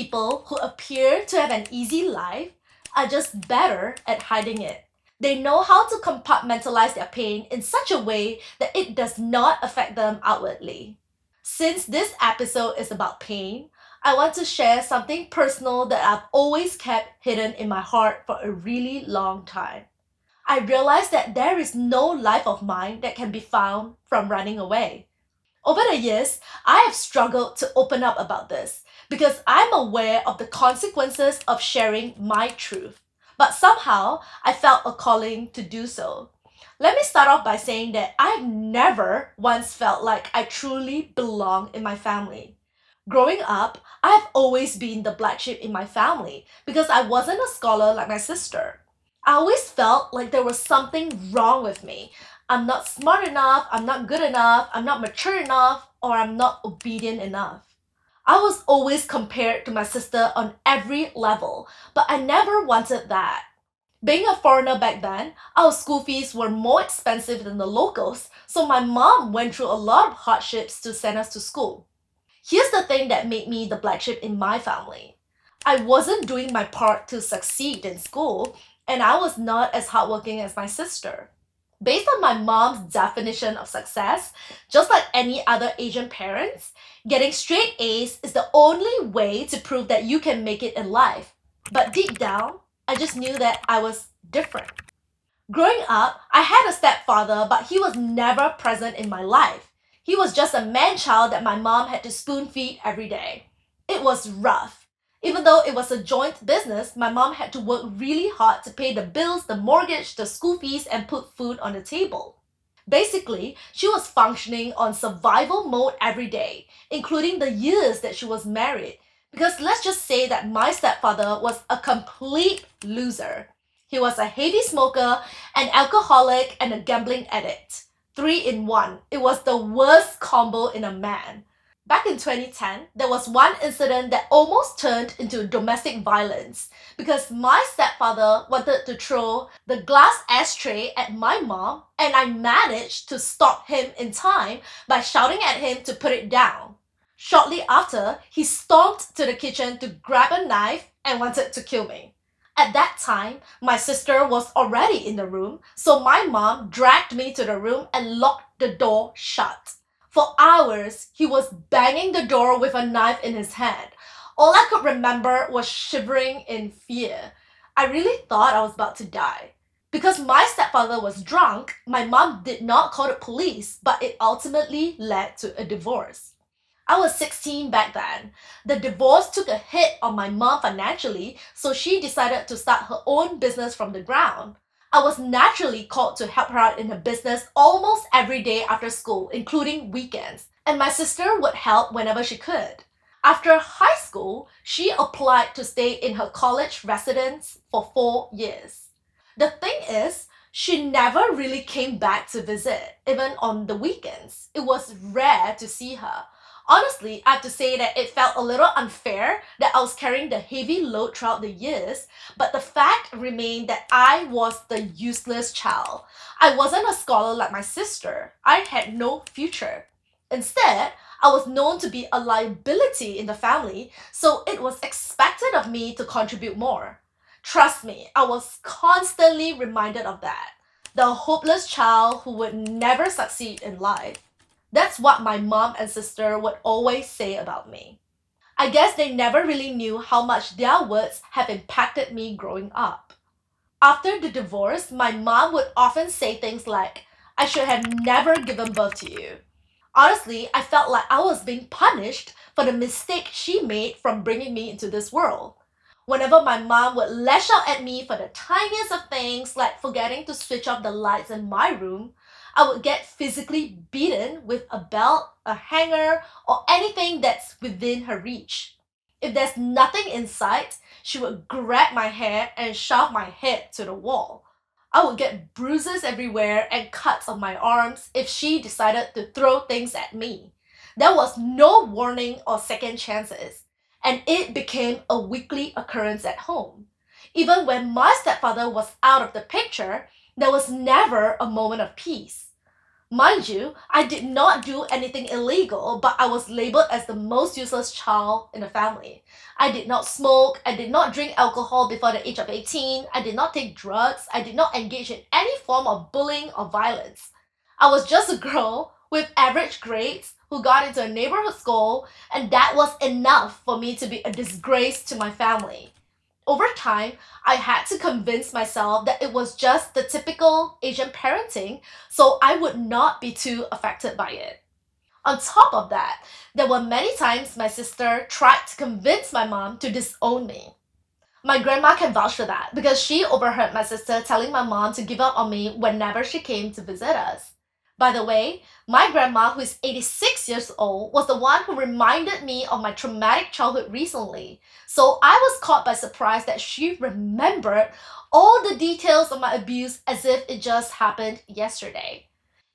people who appear to have an easy life are just better at hiding it. They know how to compartmentalize their pain in such a way that it does not affect them outwardly. Since this episode is about pain, I want to share something personal that I've always kept hidden in my heart for a really long time. I realized that there is no life of mine that can be found from running away. Over the years, I have struggled to open up about this because I'm aware of the consequences of sharing my truth. But somehow, I felt a calling to do so. Let me start off by saying that I've never once felt like I truly belong in my family. Growing up, I've always been the black sheep in my family because I wasn't a scholar like my sister. I always felt like there was something wrong with me. I'm not smart enough, I'm not good enough, I'm not mature enough, or I'm not obedient enough. I was always compared to my sister on every level, but I never wanted that. Being a foreigner back then, our school fees were more expensive than the locals, so my mom went through a lot of hardships to send us to school. Here's the thing that made me the black sheep in my family. I wasn't doing my part to succeed in school, and I was not as hardworking as my sister. Based on my mom's definition of success, just like any other Asian parents, getting straight A's is the only way to prove that you can make it in life. But deep down, I just knew that I was different. Growing up, I had a stepfather, but he was never present in my life. He was just a man-child that my mom had to spoon-feed every day. It was rough. Even though it was a joint business, my mom had to work really hard to pay the bills, the mortgage, the school fees, and put food on the table. Basically, she was functioning on survival mode every day, including the years that she was married. Because let's just say that my stepfather was a complete loser. He was a heavy smoker, an alcoholic, and a gambling addict. 3 in 1. It was the worst combo in a man. Back in 2010, there was one incident that almost turned into domestic violence because my stepfather wanted to throw the glass ashtray at my mom, and I managed to stop him in time by shouting at him to put it down. Shortly after, he stomped to the kitchen to grab a knife and wanted to kill me. At that time, my sister was already in the room, so my mom dragged me to the room and locked the door shut. For hours, he was banging the door with a knife in his hand. All I could remember was shivering in fear. I really thought I was about to die. Because my stepfather was drunk, my mom did not call the police, but it ultimately led to a divorce. I was 16 back then. The divorce took a hit on my mom financially, so she decided to start her own business from the ground. I was naturally called to help her out in her business almost every day after school, including weekends, and my sister would help whenever she could. After high school, she applied to stay in her college residence for 4 years. The thing is, she never really came back to visit, even on the weekends. It was rare to see her. Honestly, I have to say that it felt a little unfair that I was carrying the heavy load throughout the years, but the fact remained that I was the useless child. I wasn't a scholar like my sister. I had no future. Instead, I was known to be a liability in the family, so it was expected of me to contribute more. Trust me, I was constantly reminded of that. The hopeless child who would never succeed in life. That's what my mom and sister would always say about me. I guess they never really knew how much their words have impacted me growing up. After the divorce, my mom would often say things like, "I should have never given birth to you." Honestly, I felt like I was being punished for the mistake she made from bringing me into this world. Whenever my mom would lash out at me for the tiniest of things, like forgetting to switch off the lights in my room, I would get physically beaten with a belt, a hanger, or anything that's within her reach. If there's nothing in sight, she would grab my hair and shove my head to the wall. I would get bruises everywhere and cuts on my arms if she decided to throw things at me. There was no warning or second chances, and it became a weekly occurrence at home. Even when my stepfather was out of the picture, there was never a moment of peace. Mind you, I did not do anything illegal, but I was labeled as the most useless child in the family. I did not smoke, I did not drink alcohol before the age of 18, I did not take drugs, I did not engage in any form of bullying or violence. I was just a girl with average grades who got into a neighborhood school, and that was enough for me to be a disgrace to my family. Over time, I had to convince myself that it was just the typical Asian parenting, so I would not be too affected by it. On top of that, there were many times my sister tried to convince my mom to disown me. My grandma can vouch for that because she overheard my sister telling my mom to give up on me whenever she came to visit us. By the way, my grandma, who is 86 years old, was the one who reminded me of my traumatic childhood recently. So I was caught by surprise that she remembered all the details of my abuse as if it just happened yesterday.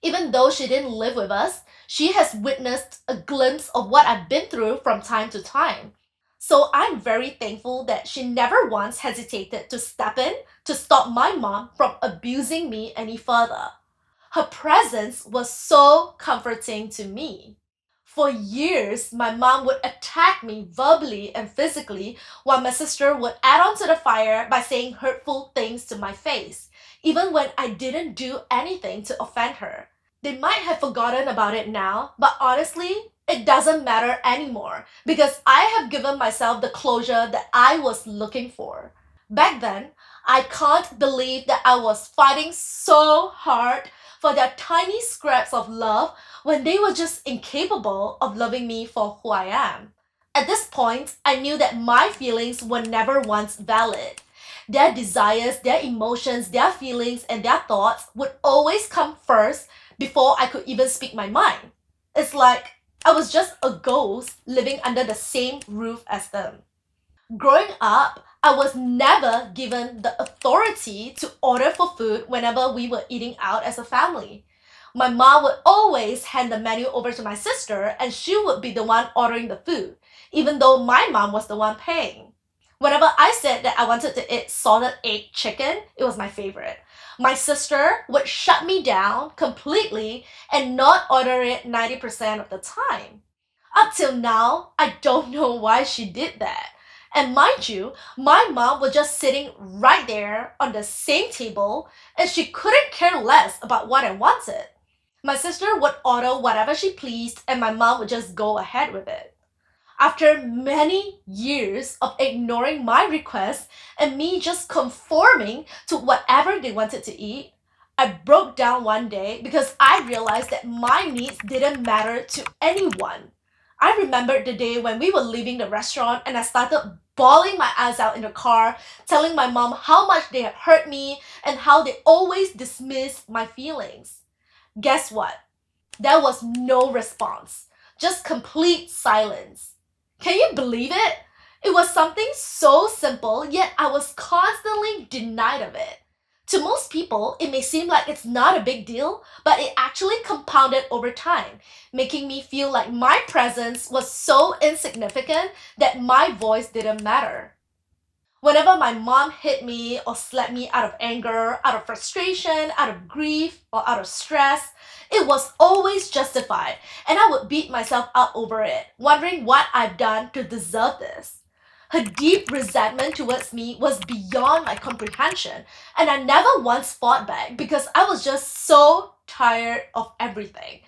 Even though she didn't live with us, she has witnessed a glimpse of what I've been through from time to time. So I'm very thankful that she never once hesitated to step in to stop my mom from abusing me any further. Her presence was so comforting to me. For years, my mom would attack me verbally and physically, while my sister would add on to the fire by saying hurtful things to my face, even when I didn't do anything to offend her. They might have forgotten about it now, but honestly, it doesn't matter anymore because I have given myself the closure that I was looking for. Back then, I can't believe that I was fighting so hard for their tiny scraps of love when they were just incapable of loving me for who I am. At this point, I knew that my feelings were never once valid. Their desires, their emotions, their feelings, and their thoughts would always come first before I could even speak my mind. It's like I was just a ghost living under the same roof as them. Growing up, I was never given the authority to order for food whenever we were eating out as a family. My mom would always hand the menu over to my sister and she would be the one ordering the food, even though my mom was the one paying. Whenever I said that I wanted to eat salted egg chicken, it was my favorite. My sister would shut me down completely and not order it 90% of the time. Up till now, I don't know why she did that. And mind you, my mom was just sitting right there on the same table and she couldn't care less about what I wanted. My sister would order whatever she pleased and my mom would just go ahead with it. After many years of ignoring my requests and me just conforming to whatever they wanted to eat, I broke down one day because I realized that my needs didn't matter to anyone. I remembered the day when we were leaving the restaurant and I started bawling my eyes out in the car, telling my mom how much they had hurt me and how they always dismissed my feelings. Guess what? There was no response, just complete silence. Can you believe it? It was something so simple, yet I was constantly denied of it. To most people, it may seem like it's not a big deal, but it actually compounded over time, making me feel like my presence was so insignificant that my voice didn't matter. Whenever my mom hit me or slapped me out of anger, out of frustration, out of grief, or out of stress, it was always justified, and I would beat myself up over it, wondering what I've done to deserve this. Her deep resentment towards me was beyond my comprehension, and I never once fought back because I was just so tired of everything.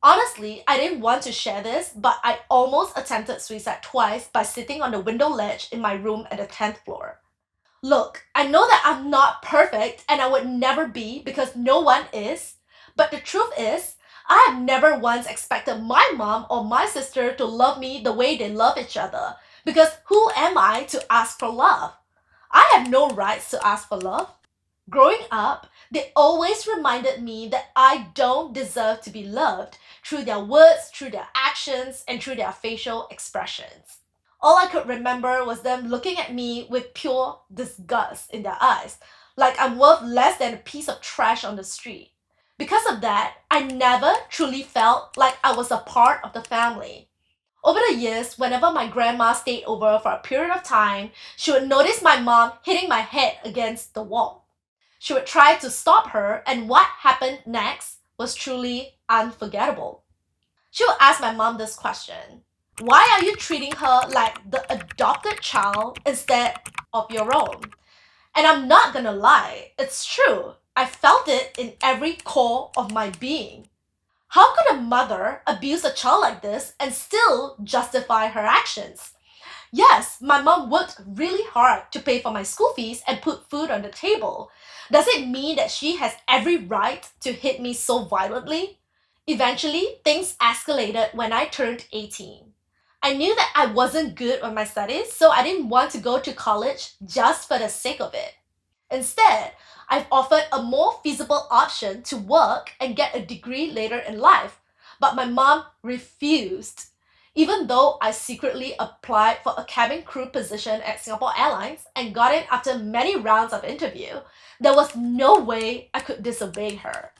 Honestly, I didn't want to share this, but I almost attempted suicide twice by sitting on the window ledge in my room at the 10th floor. Look, I know that I'm not perfect and I would never be because no one is, but the truth is, I have never once expected my mom or my sister to love me the way they love each other because who am I to ask for love? I have no rights to ask for love. Growing up, they always reminded me that I don't deserve to be loved through their words, through their actions, and through their facial expressions. All I could remember was them looking at me with pure disgust in their eyes, like I'm worth less than a piece of trash on the street. Because of that, I never truly felt like I was a part of the family. Over the years, whenever my grandma stayed over for a period of time, she would notice my mom hitting my head against the wall. She would try to stop her, and what happened next was truly unforgettable. She would ask my mom this question: why are you treating her like the adopted child instead of your own? And I'm not gonna lie, it's true. I felt it in every core of my being. How could a mother abuse a child like this and still justify her actions? Yes, my mom worked really hard to pay for my school fees and put food on the table. Does it mean that she has every right to hit me so violently? Eventually, things escalated when I turned 18. I knew that I wasn't good with my studies, so I didn't want to go to college just for the sake of it. Instead, I've offered a more feasible option to work and get a degree later in life, but my mom refused. Even though I secretly applied for a cabin crew position at Singapore Airlines and got it after many rounds of interview, there was no way I could disobey her.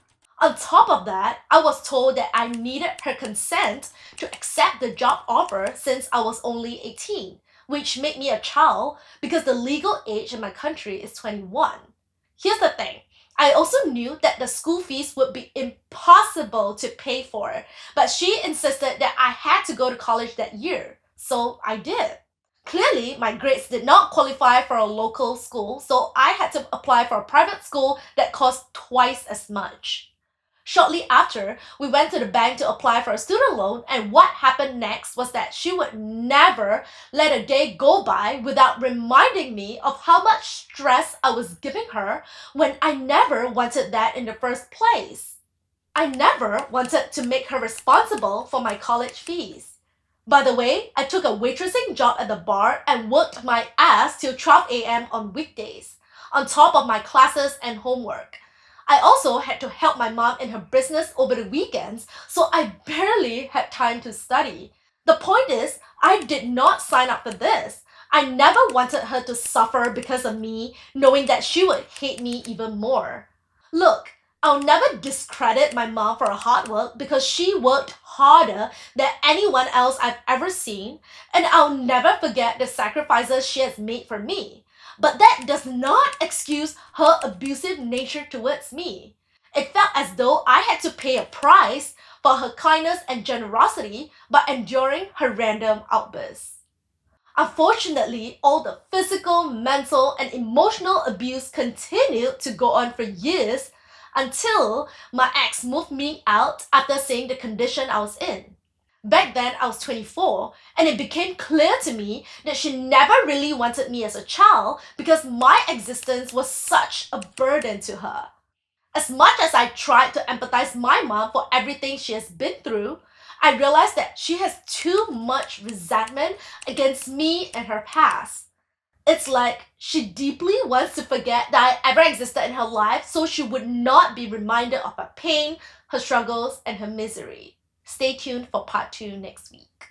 On top of that, I was told that I needed her consent to accept the job offer since I was only 18, which made me a child because the legal age in my country is 21. Here's the thing. I also knew that the school fees would be impossible to pay for, but she insisted that I had to go to college that year, so I did. Clearly, my grades did not qualify for a local school, so I had to apply for a private school that cost twice as much. Shortly after, we went to the bank to apply for a student loan, and what happened next was that she would never let a day go by without reminding me of how much stress I was giving her when I never wanted that in the first place. I never wanted to make her responsible for my college fees. By the way, I took a waitressing job at the bar and worked my ass till 12 a.m. on weekdays, on top of my classes and homework. I also had to help my mom in her business over the weekends, so I barely had time to study. The point is, I did not sign up for this. I never wanted her to suffer because of me, knowing that she would hate me even more. Look, I'll never discredit my mom for her hard work because she worked harder than anyone else I've ever seen, and I'll never forget the sacrifices she has made for me. But that does not excuse her abusive nature towards me. It felt as though I had to pay a price for her kindness and generosity by enduring her random outbursts. Unfortunately, all the physical, mental, and emotional abuse continued to go on for years until my ex moved me out after seeing the condition I was in. Back then, I was 24, and it became clear to me that she never really wanted me as a child because my existence was such a burden to her. As much as I tried to empathize my mom for everything she has been through, I realized that she has too much resentment against me and her past. It's like she deeply wants to forget that I ever existed in her life so she would not be reminded of her pain, her struggles, and her misery. Stay tuned for part 2 next week.